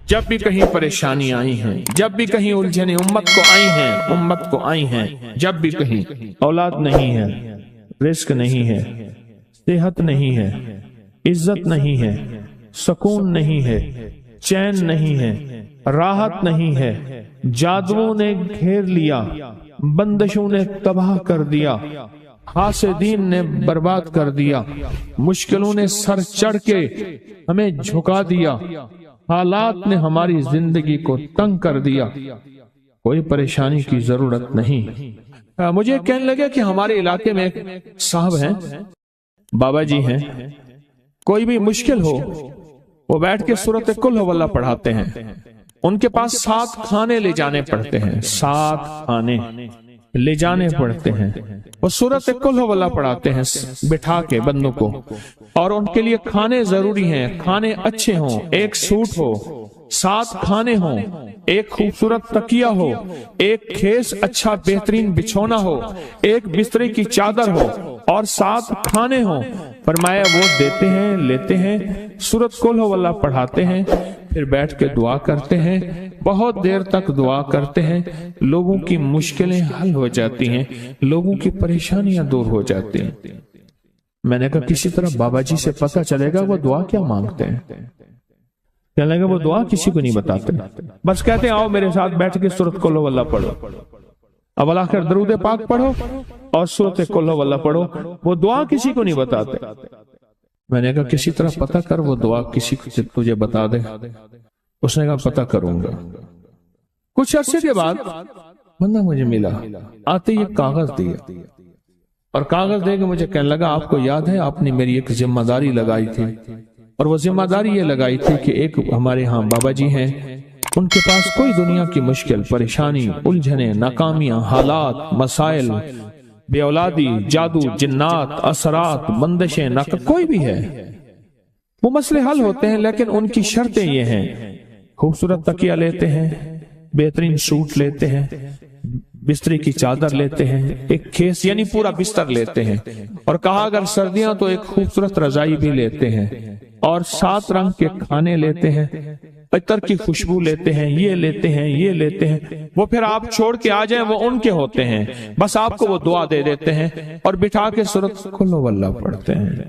جب بھی کہیں پریشانی آئی ہیں، جب بھی کہیں الجھنیں امت کو آئی ہیں، جب بھی کہیں اولاد نہیں ہے، رزق نہیں ہے، صحت نہیں ہے، عزت نہیں ہے، سکون نہیں ہے، چین نہیں ہے، راحت نہیں ہے، جادوؤں نے گھیر لیا، بندشوں نے تباہ کر دیا، حاسدین نے برباد کر دیا، مشکلوں نے سر چڑھ کے ہمیں جھکا دیا، حالات نے ہماری زندگی کو تنگ کر دیا، کوئی پریشانی کی ضرورت نہیں۔ مجھے کہنے لگے کہ ہمارے علاقے میں ایک صاحب ہیں، بابا جی ہیں، کوئی بھی مشکل ہو وہ بیٹھ کے سورۃ قل ہو اللہ پڑھاتے ہیں، ان کے پاس 7 کھانے لے جانے پڑتے ہیں، 7 کھانے لے جانے پڑتے ہیں، وہ سورۃ قل ہو اللہ پڑھاتے ہیں بٹھا کے بندوں کو، اور ان کے لیے کھانے ضروری ہیں، کھانے اچھے ہوں، ایک سوٹ ہو، 7 کھانے ہوں، ایک خوبصورت تکیہ ہو، ایک کھیس اچھا بہترین بچھونا ہو، ایک بستر کی چادر ہو، اور 7 کھانے ہوں۔ فرمایا وہ دیتے ہیں، لیتے ہیں، سورۃ قل ہو اللہ پڑھاتے ہیں، پھر بیٹھ کے دعا کرتے ہیں، بہت دیر تک دعا کرتے ہیں، لوگوں کی مشکلیں حل ہو جاتی ہیں، لوگوں کی پریشانیاں دور ہو جاتی ہیں۔ میں نے کہا کسی طرح بابا جی سے پتہ چلے گا وہ دعا کیا مانگتے ہیں۔ کہنے لگا وہ دعا کسی کو نہیں بتاتے، بس کہتے ہیں آؤ میرے ساتھ بیٹھ کے سورۃ قل ہو اللہ پڑھو، اول آخر درود پاک پڑھو اور سورۃ قل ہو اللہ پڑھو، وہ دعا کسی کو نہیں بتاتے۔ میں نے کہا کسی طرح پتہ کر وہ دعا کسی کو تجھے بتا دے۔ اس نے کہا پتہ کروں گا۔ کچھ عرصے کے بعد بندہ مجھے ملا، آتے یہ کاغذ دیا، اور کاغذ دے کے مجھے کہنے لگا آپ کو یاد ہے آپ نے میری ایک ذمہ داری لگائی تھی، اور وہ ذمہ داری یہ لگائی تھی کہ ایک ہمارے ہاں بابا جی ہیں، ان کے پاس کوئی دنیا کی مشکل، پریشانی، الجھنیں، ناکامیاں، حالات، مسائل، بے اولادی، جادو، جنات، اثرات، بندشیں، کوئی بھی ہے، وہ مسئلے حل ہوتے ہیں، لیکن ان کی شرطیں یہ ہیں، خوبصورت تکیہ لیتے ہیں، بہترین سوٹ لیتے ہیں، بستری کی چادر لیتے ہیں، ایک کھیس یعنی پورا بستر لیتے ہیں، اور کہا اگر سردیاں تو ایک خوبصورت رضائی بھی لیتے ہیں، اور 7 رنگ کے کھانے لیتے ہیں، عطر کی خوشبو لیتے ہیں، یہ لیتے ہیں، یہ لیتے ہیں، وہ پھر آپ چھوڑ کے آ جائیں وہ ان کے ہوتے ہیں، بس آپ کو وہ دعا دے دیتے ہیں اور بٹھا کے سورۃ قل ہو اللہ پڑھتے ہیں۔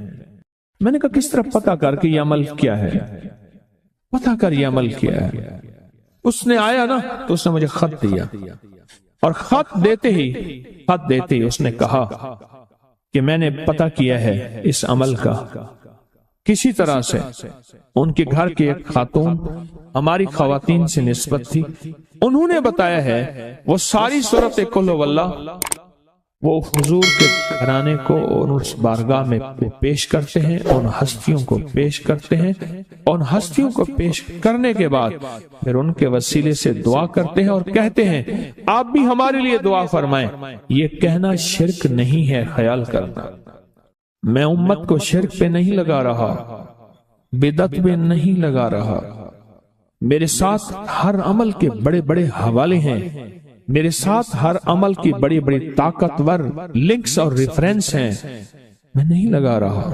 میں نے کہا کس طرح پتہ کر کے یہ عمل کیا ہے، پتہ کر یہ عمل کیا ہے۔ اس نے آیا نا تو اس نے مجھے خط دیا، اور خط دیتے ہی اس نے کہا کہ میں نے پتہ کیا ہے اس عمل کا، کسی طرح سے ان کے گھر کے ایک خاتون ہماری خواتین سے نسبت تھی، انہوں نے بتایا ہے وہ ساری سورۃ قل ہو اللہ وہ حضور کے گھرانے کو اس بارگاہ میں پیش کرتے ہیں، ان ہستیوں کو پیش کرتے ہیں، اور ہستیوں کو پیش کرنے کے بعد پھر ان کے وسیلے سے دعا کرتے ہیں اور کہتے ہیں آپ بھی ہمارے لیے دعا فرمائیں۔ یہ کہنا شرک نہیں ہے، خیال کرنا، میں امت کو شرک پہ نہیں لگا رہا، بدعت پہ نہیں لگا رہا، میرے ساتھ ہر عمل کے بڑے بڑے حوالے ہیں، میرے ساتھ ہر عمل کی بڑی بڑی طاقتور لنکس اور ریفرنس ہیں، میں نہیں لگا رہا،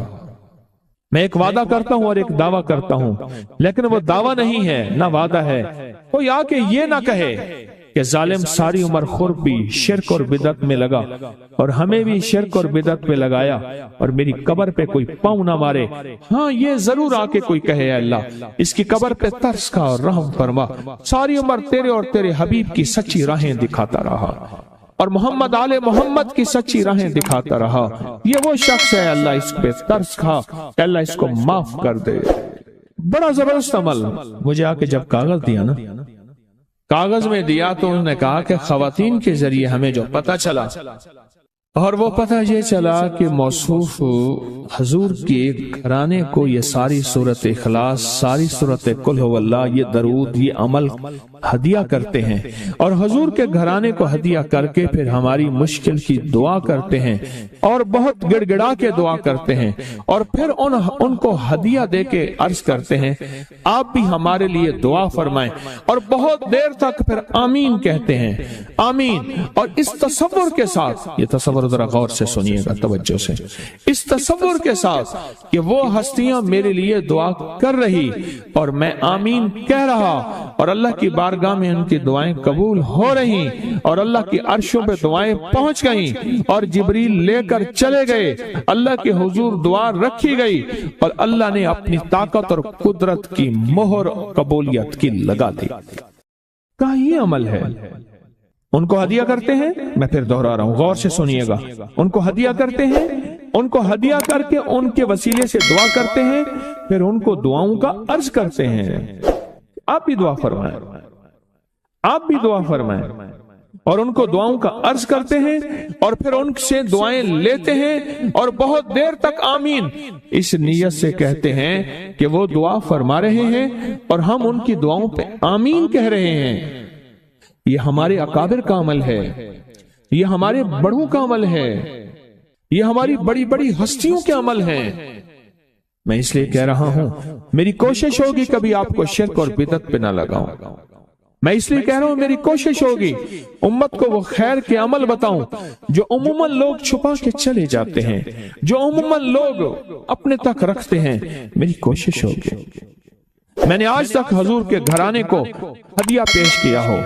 میں ایک وعدہ کرتا ہوں اور ایک دعویٰ کرتا ہوں، لیکن وہ دعویٰ نہیں ہے نہ وعدہ ہے۔ کوئی آ کے یہ نہ کہے کہ ظالم ساری عمر خربی شرک اور بدعت میں لگا، اور ہمیں بھی شرک اور بدعت پہ لگایا، اور میری قبر پہ کوئی پاؤں نہ مارے۔ ہاں یہ ضرور آ کے کوئی کہے اے اللہ اس کی قبر پہ ترس کھا اور رحم فرما، ساری عمر تیرے اور تیرے حبیب کی سچی راہیں دکھاتا رہا، اور محمد آل محمد کی سچی راہیں دکھاتا رہا، یہ وہ شخص ہے اللہ اس پہ ترس کھا، اللہ اس کو معاف کر دے۔ بڑا زبردست عمل۔ مجھے آ کے جب کاغذ دیا نا، کاغذ میں دیا تو انہوں نے کہا کہ خواتین کے ذریعے ہمیں جو پتہ چلا، اور وہ پتہ یہ چلا کہ موصوف حضور کے گھرانے کو یہ ساری سورۃ اخلاص، ساری سورۃ قل ہو اللہ، یہ درود، یہ عمل ہدیہ کرتے ہیں، اور حضور کے گھرانے کو ہدیہ کر کے پھر ہماری مشکل کی دعا کرتے ہیں، اور بہت گڑ گڑا کے دعا کرتے ہیں، اور پھر ان کو ہدیہ دے کے عرض کرتے ہیں آپ بھی ہمارے لیے دعا فرمائیں، اور بہت دیر تک پھر آمین کہتے ہیں، آمین، اور اس تصور کے ساتھ، یہ تصور تصور ذرا غور سے سنیے گا، توجہ سے، اس تصور کے ساتھ کہ وہ ہستیاں میرے لیے دعا کر رہی اور میں آمین کہہ رہا اور اللہ کی بارگاہ میں ان کی دعائیں قبول ہو رہی اور اللہ کی عرشوں پہ دعائیں پہنچ گئیں اور جبریل لے کر چلے گئے، اللہ کے حضور دعا رکھی گئی اور اللہ نے اپنی طاقت اور قدرت کی مہر قبولیت کی لگا دی۔ کہا یہ عمل ہے۔ ان کو ہدیہ کرتے ہیں، میں پھر دہرا رہا ہوں، غور سے سنیے گا، ان کو ہدیہ کرتے ہیں، ان کو ہدیہ کر کے ان کے وسیلے سے دعا کرتے ہیں، پھر ان کو دعاؤں کا عرض کرتے ہیں، آپ بھی دعا فرمائیں، آپ بھی دعا فرمائیں، اور ان کو دعاؤں کا عرض کرتے ہیں اور پھر ان سے دعائیں لیتے ہیں اور بہت دیر تک آمین اس نیت سے کہتے ہیں کہ وہ دعا فرما رہے ہیں اور ہم ان کی دعاؤں پہ آمین کہہ رہے ہیں۔ یہ ہمارے اکابر کا عمل ہے، یہ ہمارے بڑوں کا عمل ہے، یہ ہماری بڑی بڑی ہستیوں کے عمل ہیں۔ میں اس لیے کہہ رہا ہوں، میری کوشش ہوگی کبھی آپ کو شرک اور بدعت پہ نہ لگاؤں، میں اس لیے کہہ رہا ہوں میری کوشش ہوگی امت کو وہ خیر کے عمل بتاؤں جو عموماً لوگ چھپا کے چلے جاتے ہیں، جو عموماً لوگ اپنے تک رکھتے ہیں۔ میری کوشش ہوگی، میں نے آج تک حضور کے گھرانے کو ہدیہ پیش کیا ہو،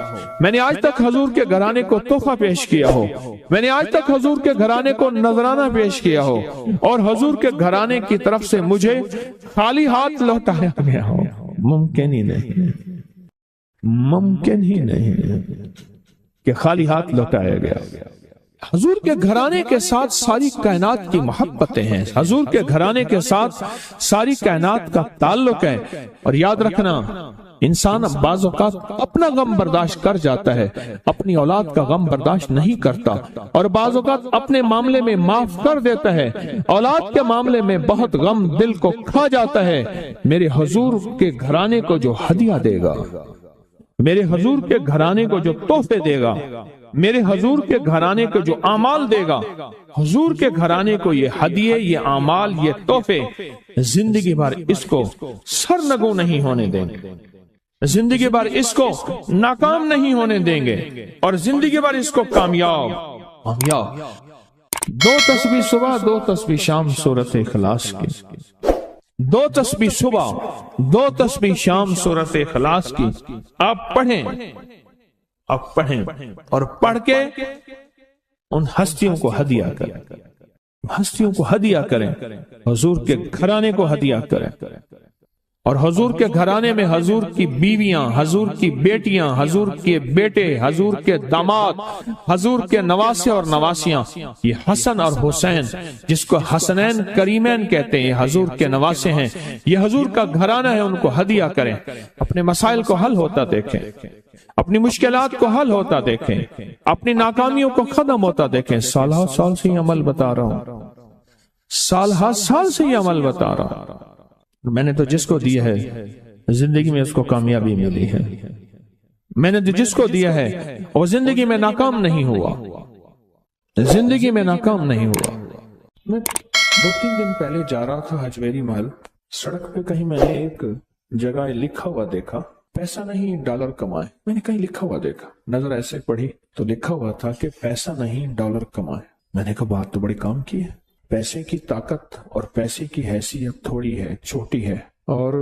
میں نے آج تک حضور کے گھرانے کو تحفہ پیش کیا ہو، میں نے آج تک حضور کے گھرانے کو نذرانہ پیش کیا ہو اور حضور کے گھرانے کی طرف سے مجھے خالی ہاتھ لوٹایا گیا ہو۔ ممکن ہی نہیں، ممکن ہی نہیں کہ خالی ہاتھ لوٹایا گیا۔ حضور کے گھرانے کے ساتھ ساری کائنات کی محبتیں ہیں، حضور کے گھرانے کے ساتھ ساری کائنات کا تعلق ہے۔ اور یاد رکھنا، انسان بعض اوقات اپنا غم برداشت کر جاتا ہے، اپنی اولاد کا غم برداشت نہیں کرتا، اور بعض اوقات اپنے معاملے میں معاف کر دیتا ہے، اولاد کے معاملے میں بہت غم دل کو کھا جاتا ہے۔ میرے حضور کے گھرانے کو جو ہدیہ دے گا، میرے حضور کے گھرانے کو جو تحفے دے گا، میرے حضور کے گھرانے کو جو اعمال دے گا، حضور کے گھرانے کو یہ ہدیے، یہ اعمال، یہ تحفے زندگی بھر اس کو سرنگوں نہیں ہونے دیں گے، زندگی بھر اس کو ناکام نہیں ہونے دیں گے، اور زندگی بھر اس کو کامیاب۔ 2 تسبیح صبح، 2 تسبیح شام سورۃ اخلاص کی، 2 تسبیح صبح، 2 تسبیح شام سورۃ اخلاص کی آپ پڑھیں، آپ پڑھیں اور پڑھ کے ان ہستیوں کو ہدیہ کریں، ہستیوں کو ہدیہ کریں، حضور کے گھرانے کو ہدیہ کریں، اور حضور کے گھرانے میں حضور کی بیویاں، حضور کی بیٹیاں، حضور کے بیٹے، حضور کے داماد، حضور کے نواسے اور نواسیاں، یہ حسن اور حسین جس کو حسنین کریمین کہتے ہیں، یہ حضور کے نواسے ہیں، یہ حضور کا گھرانہ ہے، ان کو ہدیہ کریں، اپنے مسائل کو حل ہوتا دیکھیں، اپنی مشکلات کو حل ہوتا دیکھیں، اپنی ناکامیوں کو ختم ہوتا دیکھیں۔ سالہ سال سے یہ عمل بتا رہا ہوں، سالہ سال سے یہ عمل بتا رہا ہوں، میں نے تو جس کو دیا ہے زندگی میں اس کو کامیابی ملی ہے، میں نے جس کو دیا ہے وہ زندگی میں ناکام نہیں ہوا، زندگی میں ناکام نہیں ہوا۔ میں 2-3 دن پہلے جا رہا تھا حجویری محل، سڑک پہ کہیں میں نے ایک جگہ لکھا ہوا دیکھا، پیسہ نہیں ڈالر کمائے۔ میں نے کہیں لکھا ہوا دیکھا، نظر ایسے پڑھی تو لکھا ہوا تھا کہ پیسہ نہیں ڈالر کمائے۔ میں نے کہا بات تو بڑی کام کی ہے، پیسے کی طاقت اور پیسے کی حیثیت تھوڑی ہے، چھوٹی ہے، اور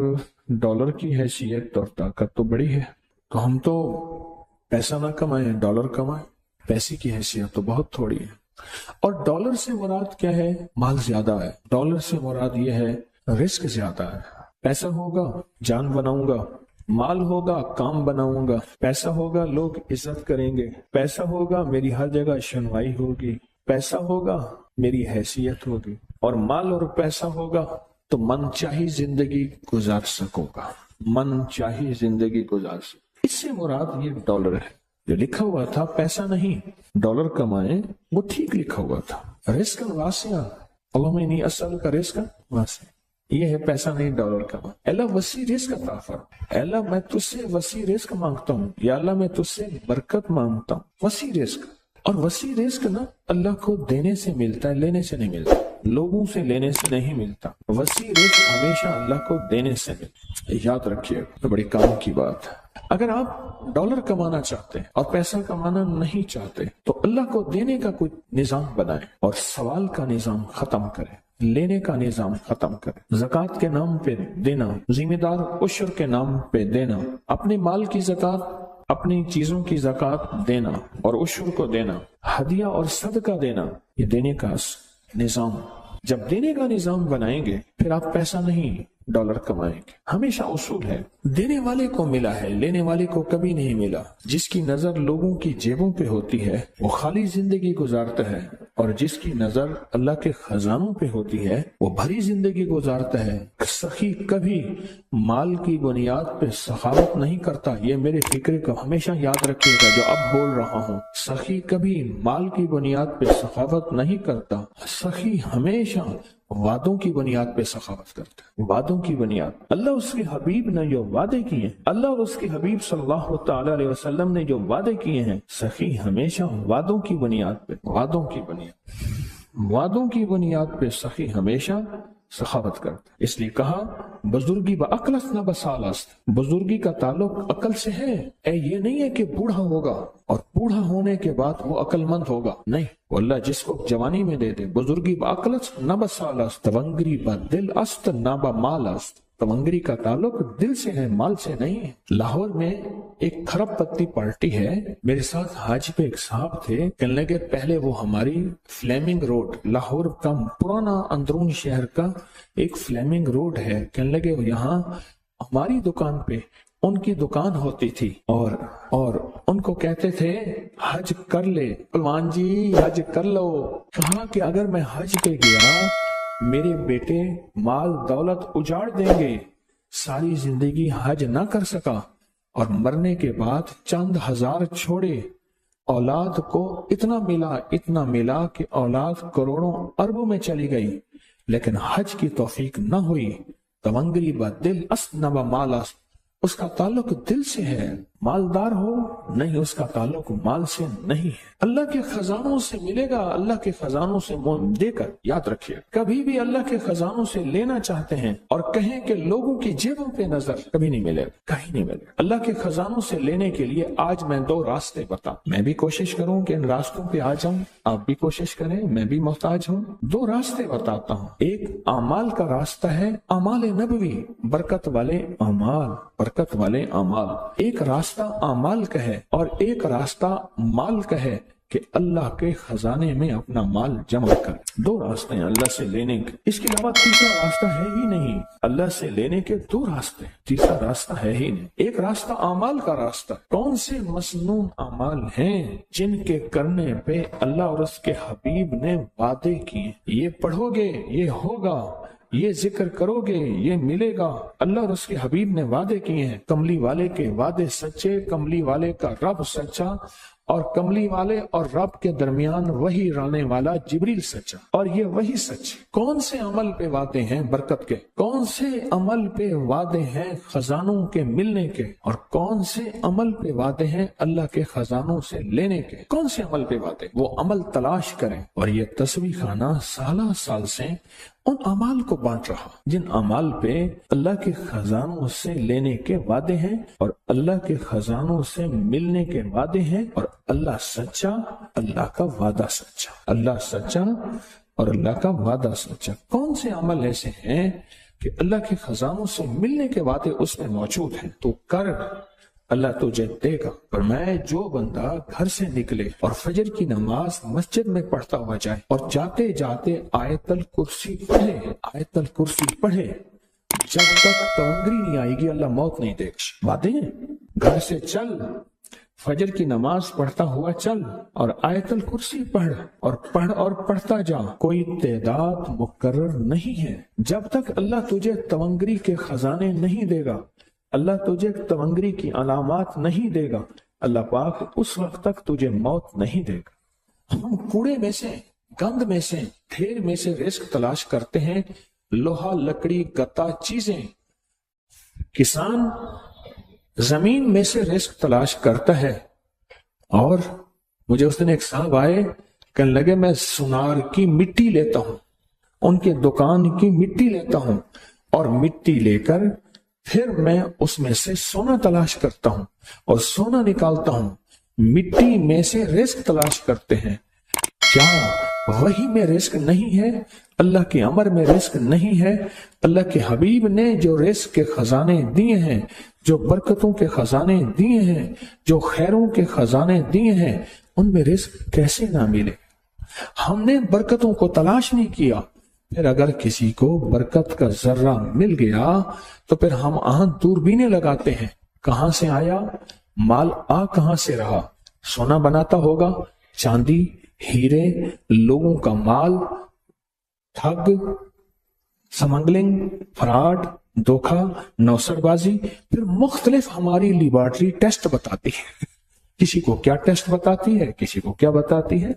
ڈالر کی حیثیت اور طاقت تو بڑی ہے، تو ہم تو پیسہ نہ کمائیں، ڈالر کمائیں۔ پیسے کی حیثیت تو بہت تھوڑی ہے، اور ڈالر سے مراد کیا ہے؟ مال زیادہ ہے، ڈالر سے مراد یہ ہے رزق زیادہ ہے۔ پیسہ ہوگا جان بناؤں گا، مال ہوگا کام بناؤں گا، پیسہ ہوگا لوگ عزت کریں گے، پیسہ ہوگا میری ہر جگہ شنوائی ہوگی، پیسہ ہوگا میری حیثیت ہوگی، اور مال اور پیسہ ہوگا تو من چاہی زندگی گزار سکوں گا، من چاہی زندگی گزار سکوں۔ اس سے مراد یہ ڈالر ہے۔ جو لکھا ہوا تھا پیسہ نہیں ڈالر کمائیں، وہ ٹھیک لکھا ہوا تھا۔ رزق واسع، اللہم انی اسألک رزق واسع، یہ ہے پیسہ نہیں ڈالر کما۔ اللہ وسیع رزق عطا فرما، اللہ میں تجھ سے وسیع رزق مانگتا ہوں، یا اللہ میں تجھ سے برکت مانگتا ہوں، وسیع رزق۔ اور وسیع رزق نا اللہ کو دینے سے ملتا ہے، لینے سے نہیں ملتا، لوگوں سے لینے سے نہیں ملتا۔ وسیع رزق ہمیشہ اللہ کو دینے سے ملتا، یاد رکھیے، بڑی کام کی بات ہے۔ اگر آپ ڈالر کمانا چاہتے ہیں اور پیسہ کمانا نہیں چاہتے تو اللہ کو دینے کا کوئی نظام بنائیں اور سوال کا نظام ختم کریں، لینے کا نظام ختم کریں، زکوٰۃ کے نام پہ دینا، ذمہ دار عشر کے نام پہ دینا، اپنے مال کی زکوٰۃ، اپنی چیزوں کی زکوٰۃ دینا اور عشر کو دینا، ہدیہ اور صدقہ دینا، یہ دینے کا نظام۔ جب دینے کا نظام بنائیں گے پھر آپ پیسہ نہیں ڈالر کمائیں گے۔ ہمیشہ اصول ہے دینے والے کو ملا ہے، لینے والے کو کبھی نہیں ملا۔ جس کی نظر لوگوں کی جیبوں پہ ہوتی ہے وہ خالی زندگی گزارتا ہے، اور جس کی نظر اللہ کے خزانوں پہ ہوتی ہے وہ بھری زندگی گزارتا ہے۔ سخی کبھی مال کی بنیاد پہ سخاوت نہیں کرتا، یہ میرے فکر کو ہمیشہ یاد رکھیے گا جو اب بول رہا ہوں۔ سخی کبھی مال کی بنیاد پہ سخاوت نہیں کرتا، سخی ہمیشہ وعدوں کی بنیاد پہ سخاوت کرتا ہے، وعدوں کی بنیاد۔ اللہ اس کے حبیب نے جو وعدے کیے، اللہ اور اس کے حبیب صلی اللہ تعالی علیہ وسلم نے جو وعدے کیے ہیں، سخی ہمیشہ وعدوں کی بنیاد پہ، وعدوں کی بنیاد پہ سخی ہمیشہ سخاوت کرتا ہے۔ اس لیے کہا بزرگی با عقلست نہ بسالست، بزرگی کا تعلق عقل سے ہے۔ یہ نہیں ہے کہ بوڑھا ہوگا اور بوڑھا ہونے کے بعد وہ عقل مند ہوگا، نہیں، وہ اللہ جس کو جوانی میں دے دے۔ بزرگی با عقلست نہ بسالست، تونگری با دل است نہ با مال است، تونگری کا تعلق دل سے ہے، مال سے نہیں ہے۔ لاہور میں ایک کھرب پتی پارٹی ہے، میرے ساتھ حاج پہ ایک صاحب تھے، کہنے لگے پہلے وہ ہماری فلیمنگ روڈ، لاہور کا پرانا اندرون شہر کا ایک فلیمنگ روڈ ہے، کہنے لگے یہاں ہماری دکان پہ ان کی دکان ہوتی تھی اور ان کو کہتے تھے حج کر لے پلوان جی، حج کر لو۔ کہا کہ اگر میں حج پہ گیا میرے بیٹے مال دولت اجاڑ دیں گے، ساری زندگی حج نہ کر سکا اور مرنے کے بعد چند ہزار چھوڑے، اولاد کو اتنا ملا کہ اولاد کروڑوں اربوں میں چلی گئی، لیکن حج کی توفیق نہ ہوئی۔ تونگری با دل است نہ با مال است، اس کا تعلق دل سے ہے، مالدار ہو نہیں، اس کا تعلق مال سے نہیں ہے۔ اللہ کے خزانوں سے ملے گا، اللہ کے خزانوں سے دے کر یاد رکھیے، کبھی بھی اللہ کے خزانوں سے لینا چاہتے ہیں اور کہیں کہ لوگوں کی جیبوں پہ نظر، کبھی نہیں ملے گا، کہیں نہیں ملے گا۔ اللہ کے خزانوں سے لینے کے لیے آج میں 2 راستے میں بھی کوشش کروں کہ ان راستوں پہ آ جاؤں، آپ بھی کوشش کریں، میں بھی محتاج ہوں۔ 2 راستے بتاتا ہوں، ایک اعمال کا راستہ ہے، اعمال نبوی، برکت والے اعمال، ایک راستہ اعمال کا ہے اور ایک راستہ مال کا ہے کہ اللہ کے خزانے میں اپنا مال جمع کر۔ 2 راستے ہیں اللہ سے لینے کے، اس کے علاوہ تیسرا راستہ ہے ہی نہیں۔ اللہ سے لینے کے 2 راستے، تیسرا راستہ ہے ہی نہیں۔ ایک راستہ اعمال کا راستہ، کون سے مسنون اعمال ہیں جن کے کرنے پہ اللہ اور اس کے حبیب نے وعدے کیے، یہ پڑھو گے یہ ہوگا، یہ ذکر کرو گے یہ ملے گا۔ اللہ اور اس کے حبیب نے وعدے کیے ہیں، کملی والے کے وعدے سچے، کملی والے کا رب سچا، اور کملی والے اور رب کے درمیان وہی رانے والا جبریل سچا، اور یہ وہی سچ۔ کون سے عمل پہ وعدے ہیں برکت کے، کون سے عمل پہ وعدے ہیں خزانوں کے ملنے کے، اور کون سے عمل پہ وعدے ہیں اللہ کے خزانوں سے لینے کے؟ کون سے عمل پہ وعدے؟ وہ عمل تلاش کریں۔ اور یہ تصویر خانہ سال سے ان اعمال کو بانٹ رہا جن اعمال پہ اللہ کے خزانوں سے لینے کے وعدے ہیں اور اللہ کے خزانوں سے ملنے کے وعدے ہیں، اور اللہ سچا، اللہ کا وعدہ سچا، اللہ سچا اور اللہ کا وعدہ سچا۔ کون سے عمل ایسے ہیں کہ اللہ کے خزانوں سے ملنے کے وعدے اس میں موجود ہیں؟ تو کر، اللہ تجھے دے گا۔ اور میں جو بندہ گھر سے نکلے اور فجر کی نماز مسجد میں پڑھتا ہوا جائے اور جاتے جاتے آیت الکرسی پڑھے، جب تک تونگری نہیں آئے گی اللہ موت نہیں دے گا۔ وعدے ہیں، گھر سے چل، فجر کی نماز پڑھتا ہوا چل اور آیت الکرسی پڑھ اور پڑھتا جا، کوئی تعداد مقرر نہیں ہے۔ جب تک اللہ تجھے تونگری کے خزانے نہیں دے گا، اللہ تجھے تونگری کی علامات نہیں دے گا، اللہ پاک اس وقت تک تجھے موت نہیں دے گا۔ ہم کوڑے میں سے، گند میں سے، ڈھیر میں سے رزق تلاش کرتے ہیں، لوہا، لکڑی، گتا چیزیں۔ کسان زمین میں سے رزق تلاش کرتا ہے، اور مجھے اس دن ایک صاحب آئے، کہنے لگے میں سونار کی مٹی لیتا ہوں، ان کے دکان کی مٹی لیتا ہوں، اور مٹی لے کر پھر میں اس میں سے سونا تلاش کرتا ہوں اور سونا نکالتا ہوں، مٹی میں سے رزق تلاش کرتے ہیں۔ کیا وہی میں رزق نہیں ہے؟ اللہ کے امر میں رزق نہیں ہے؟ اللہ کے حبیب نے جو رزق کے خزانے دیے ہیں، جو برکتوں کے خزانے دیے ہیں، جو خیروں کے خزانے دیے ہیں، ان میں رزق کیسے نہ ملے؟ ہم نے برکتوں کو تلاش نہیں کیا۔ پھر اگر کسی کو برکت کا ذرہ مل گیا تو پھر ہم دوربینیں لگاتے ہیں، کہاں سے آیا مال، کہاں سے رہا؟ سونا بناتا ہوگا، چاندی، ہیرے، لوگوں کا مال، ٹھگ، سمگلنگ، فراڈ، دھوکہ، نوسر بازی۔ پھر مختلف ہماری لیبارٹری ٹیسٹ بتاتی ہے، کسی کو کیا ٹیسٹ بتاتی ہے، کسی کو کیا بتاتی ہے۔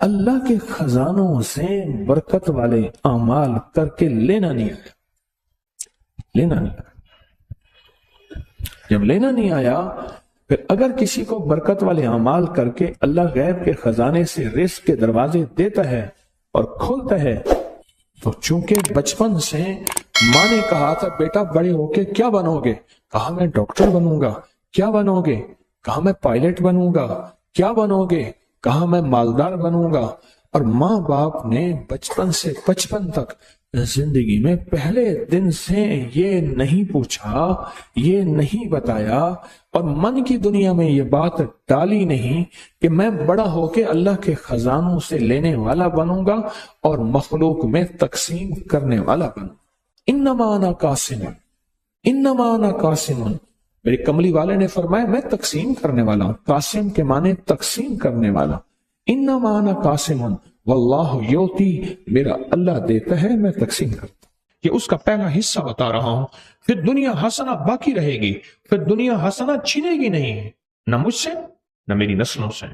اللہ کے خزانوں سے برکت والے اعمال کر کے لینا نہیں آیا، لینا نہیں آیا۔ جب لینا نہیں آیا، پھر اگر کسی کو برکت والے اعمال کر کے اللہ غیب کے خزانے سے رزق کے دروازے دیتا ہے اور کھولتا ہے، تو چونکہ بچپن سے ماں نے کہا تھا بیٹا بڑے ہو کے کیا بنو گے، کہا میں ڈاکٹر بنوں گا۔ کیا بنو گے؟ کہا میں پائلٹ بنوں گا۔ کیا بنو گے؟ کہا میں مالدار بنوں گا۔ اور ماں باپ نے بچپن سے بچپن تک زندگی میں پہلے دن سے یہ نہیں پوچھا، یہ نہیں بتایا، اور من کی دنیا میں یہ بات ڈالی نہیں کہ میں بڑا ہو کے اللہ کے خزانوں سے لینے والا بنوں گا اور مخلوق میں تقسیم کرنے والا بنوں۔ انما انا قاسم، انما انا قاسم، میرے کملی والے نے فرمایا میں تقسیم کرنے والا ہوں۔ قاسم کے معنی تقسیم کرنے والا۔ انما انا قاسم واللہ یوتی، میرا اللہ دیتا ہے، میں تقسیم کرتا ہوں۔ یہ اس کا پہلا حصہ بتا رہا ہوں۔ پھر دنیا حسنہ باقی رہے گی، پھر دنیا حسنہ چھینے گی نہیں، نہ مجھ سے نہ میری نسلوں سے،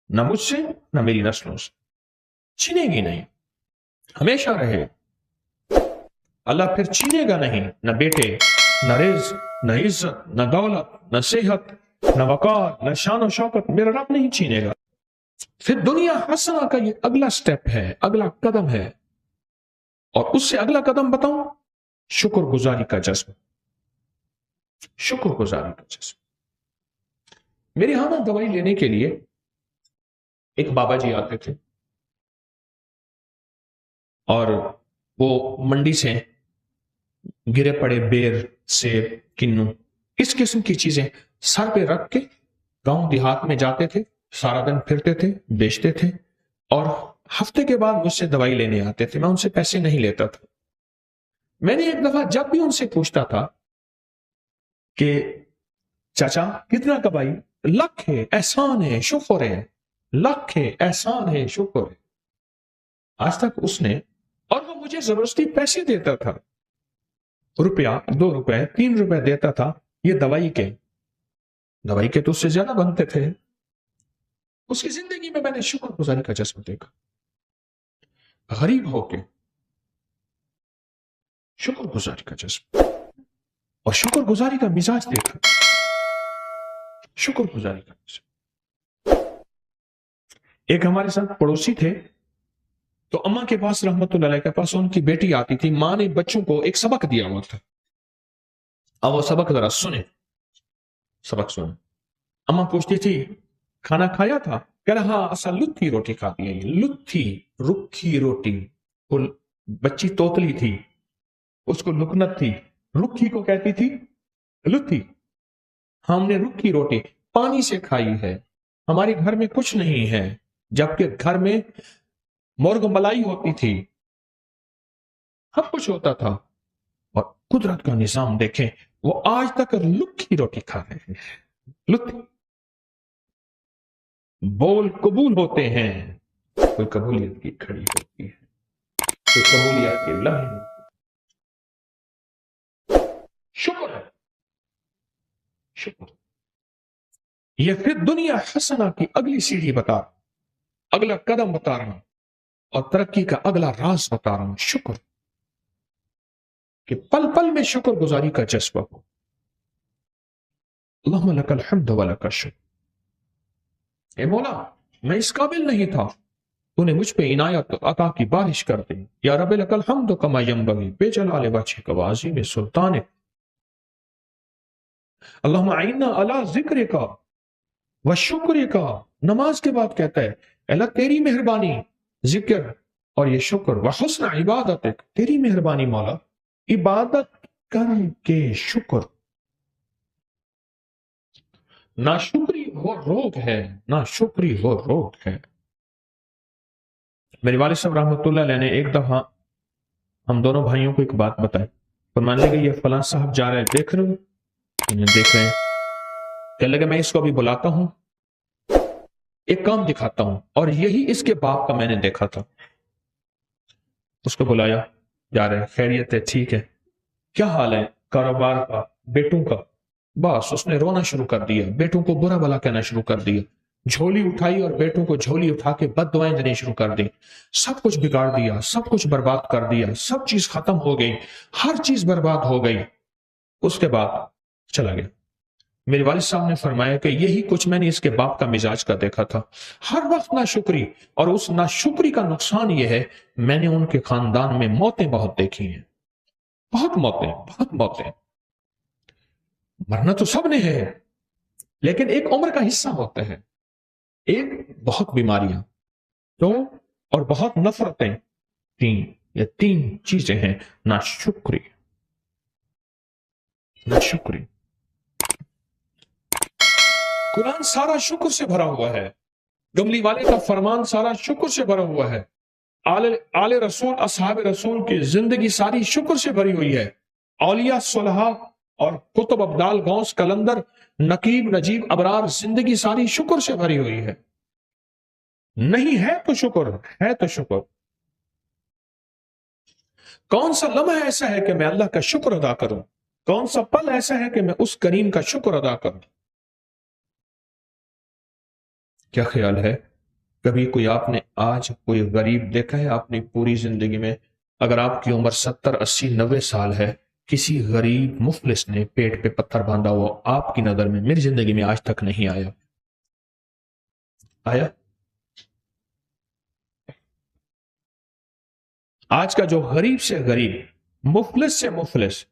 نہ مجھ سے نہ میری نسلوں سے، چھینے گی نہیں، ہمیشہ رہے۔ اللہ پھر چھینے گا نہیں، نہ بیٹے، نہ رزق، نہ عزت، نہ دولت، نہ صحت، نہ وقار، نہ شان و شوکت، میرا رب نہیں چھینے گا۔ پھر دنیا حسنہ کا یہ اگلا سٹیپ ہے، اگلا قدم ہے، اور اس سے اگلا قدم بتاؤں، شکر گزاری کا جذبہ، شکر گزاری کا جذبہ۔ میرے ہاں نا دوائی لینے کے لیے ایک بابا جی آتے تھے، اور وہ منڈی سے گرے پڑے بیر، سیب، کنو، اس قسم کی چیزیں سر پہ رکھ کے گاؤں دیہات میں جاتے تھے، سارا دن پھرتے تھے، بیچتے تھے، اور ہفتے کے بعد مجھ سے دوائی لینے آتے تھے۔ میں ان سے پیسے نہیں لیتا تھا۔ میں نے ایک دفعہ جب بھی ان سے پوچھتا تھا کہ چاچا کتنا کمائی، لاکھ ہے، احسان ہے، شکر ہے، لاکھ ہے، احسان ہے، شکر ہے۔ آج تک اس نے، اور وہ مجھے زبردستی پیسے دیتا تھا، روپیہ، 2 روپے، 3 روپے دیتا تھا، یہ دوائی کے تو اس سے زیادہ بنتے تھے۔ اس کی زندگی میں نے شکر گزاری کا جذبہ دیکھا، غریب ہو کے شکر گزاری کا جذبہ، اور شکر گزاری کا مزاج دیکھا، شکر گزاری کا جذبہ۔ ایک ہمارے ساتھ پڑوسی تھے، تو اماں کے پاس رحمت اللہ علیہ کے پاس ان کی بیٹی آتی تھی، ماں نے بچوں کو ایک سبق دیا ہوا تھا، اب وہ سبق ذرا سنیں، سبق سنیں۔ اماں پوچھتی تھی کھانا کھایا تھا؟ کہہ رہا اصل لتھی روٹی کھاتی ہے، لتھی، رکھی روٹی۔ وہ بچی توتلی تھی، اس کو لکنت تھی، رکھی کو کہتی تھی لتھی۔ ہم نے رکھی روٹی پانی سے کھائی ہے، ہمارے گھر میں کچھ نہیں ہے، جبکہ گھر میں مرغ ملائی ہوتی تھی، سب کچھ ہوتا تھا، اور قدرت کا نظام دیکھیں، وہ آج تک لکھی روٹی کھا رہے ہیں، لتھی۔ بول قبول ہوتے ہیں، کوئی قبولیت کی کھڑی ہوتی ہے، کوئی قبولیت کی لمحے۔ شکر ہے، شکر۔ یہ پھر دنیا حسنہ کی اگلی سیڑھی بتا، اگلا قدم بتا رہا ہوں، اور ترقی کا اگلا راز بتا رہا ہوں، شکر، کہ پل پل میں شکر گزاری کا جذبہ ہو۔ اللہم لک الحمد ولک الشکر۔ اے مولا، میں اس قابل نہیں تھا، تو نے مجھ پہ عنایت عطا کی بارش کر دی۔ یا رب لک الحمد کما ینبغی بجلال وجہک وعظیم سلطانک۔ اللہم اعنا علی ذکر کا و شکر کا، نماز کے بعد کہتا ہے اللہ تیری مہربانی، ذکر اور یہ شکر، و حسن عبادت، تیری مہربانی مولا، عبادت کر کے شکر۔ ناشکری وہ روگ ہے، ناشکری وہ روگ ہے۔ میرے والد صاحب رحمۃ اللہ علیہ نے ایک دفعہ ہم دونوں بھائیوں کو ایک بات بتائی، فرمانے لگے یہ فلاں صاحب جا رہے ہیں، دیکھ رہے ہو؟ انہیں دیکھ رہے ہیں۔ کہنے لگے میں اس کو ابھی بلاتا ہوں، ایک کام دکھاتا ہوں، اور یہی اس کے باپ کا میں نے دیکھا تھا۔ اس کو بلایا، جا رہے ہیں، خیریت ہے، ٹھیک ہے، کیا حال ہے؟ کاروبار کا، بیٹوں کا۔ بس اس نے رونا شروع کر دیا، بیٹوں کو برا بلا کہنا شروع کر دیا، جھولی اٹھائی اور بیٹوں کو جھولی اٹھا کے بد دعائیں دینے شروع کر دی، سب کچھ بگاڑ دیا، سب کچھ برباد کر دیا، سب چیز ختم ہو گئی، ہر چیز برباد ہو گئی۔ اس کے بعد چلا گیا۔ میرے والد صاحب نے فرمایا کہ یہی کچھ میں نے اس کے باپ کا مزاج کا دیکھا تھا، ہر وقت ناشکری، اور اس ناشکری کا نقصان یہ ہے میں نے ان کے خاندان میں موتیں بہت دیکھی ہیں، بہت موتیں، بہت موتیں۔ مرنا تو سب نے ہے، لیکن ایک عمر کا حصہ ہوتا ہے، ایک بہت بیماریاں تو اور بہت نفرتیں، یہ تین چیزیں ہیں، ناشکری، ناشکری۔ قرآن سارا شکر سے بھرا ہوا ہے، گملی والے کا فرمان سارا شکر سے بھرا ہوا ہے، آل رسول، اصحاب رسول کی زندگی ساری شکر سے بھری ہوئی ہے، اولیاء صلحاء اور کتب ابدال غوث کلندر نقیب نجیب ابرار زندگی ساری شکر سے بھری ہوئی ہے۔ نہیں ہے تو شکر، ہے تو شکر۔ کون سا لمحہ ایسا ہے کہ میں اللہ کا شکر ادا کروں؟ کون سا پل ایسا ہے کہ میں اس کریم کا شکر ادا کروں؟ کیا خیال ہے کبھی کوئی آپ نے آج کوئی غریب دیکھا ہے اپنی پوری زندگی میں؟ اگر آپ کی عمر 70 80 90 سال ہے، کسی غریب مفلس نے پیٹ پہ پتھر باندھا ہوا آپ کی نظر میں، میری زندگی میں آج تک نہیں آیا؟ آیا؟ آج کا جو غریب سے غریب، مفلس سے مفلس،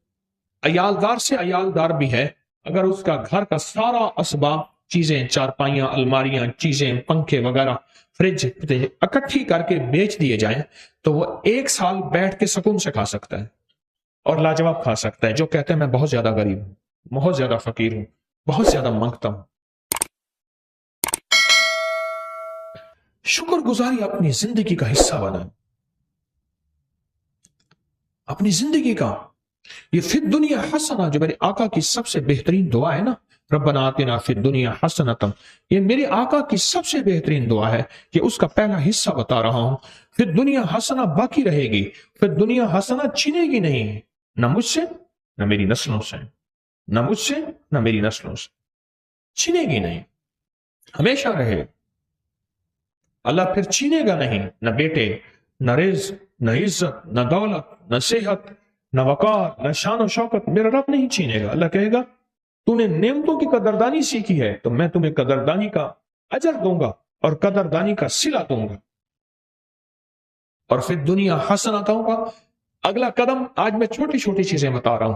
عیالدار سے عیالدار بھی ہے، اگر اس کا گھر کا سارا اسباب، چیزیں، چارپائیاں، الماریاں، چیزیں، پنکھے وغیرہ، فریج اکٹھی کر کے بیچ دیے جائیں تو وہ 1 سال بیٹھ کے سکون سے کھا سکتا ہے اور لاجواب کھا سکتا ہے۔ جو کہتے ہیں میں بہت زیادہ غریب ہوں، بہت زیادہ فقیر ہوں، بہت زیادہ مانگتا ہوں۔ شکر گزاری اپنی زندگی کا حصہ بنائیں، اپنی زندگی کا۔ یہ فی الدنیا حسنہ جو میرے آقا کی سب سے بہترین دعا ہے نا، ربنا آتنا فی الدنیا حسنۃ، یہ میرے آقا کی سب سے بہترین دعا ہے کہ اس کا پہلا حصہ بتا رہا ہوں۔ فی الدنیا حسنہ باقی رہے گی، فی الدنیا حسنہ چھنے گی نہیں، نہ مجھ سے نہ میری نسلوں سے، نہ مجھ سے نہ میری نسلوں سے، چھنے گی نہیں، ہمیشہ رہے۔ اللہ پھر چھینے گا نہیں، نہ بیٹے، نہ رزق، نہ عزت، نہ دولت، نہ صحت، نہ وقار، نہ شان و شوکت، میرا رب نہیں چھینے گا۔ اللہ کہے گا تو نے نعمتوں کی قدردانی سیکھی ہے تو میں تمہیں قدردانی کا اجر دوں گا اور قدردانی کا صلہ دوں گا۔ اور پھر دنیا حسنہ ہوں گا۔ اگلا قدم، آج میں چھوٹی چھوٹی چیزیں بتا رہا ہوں،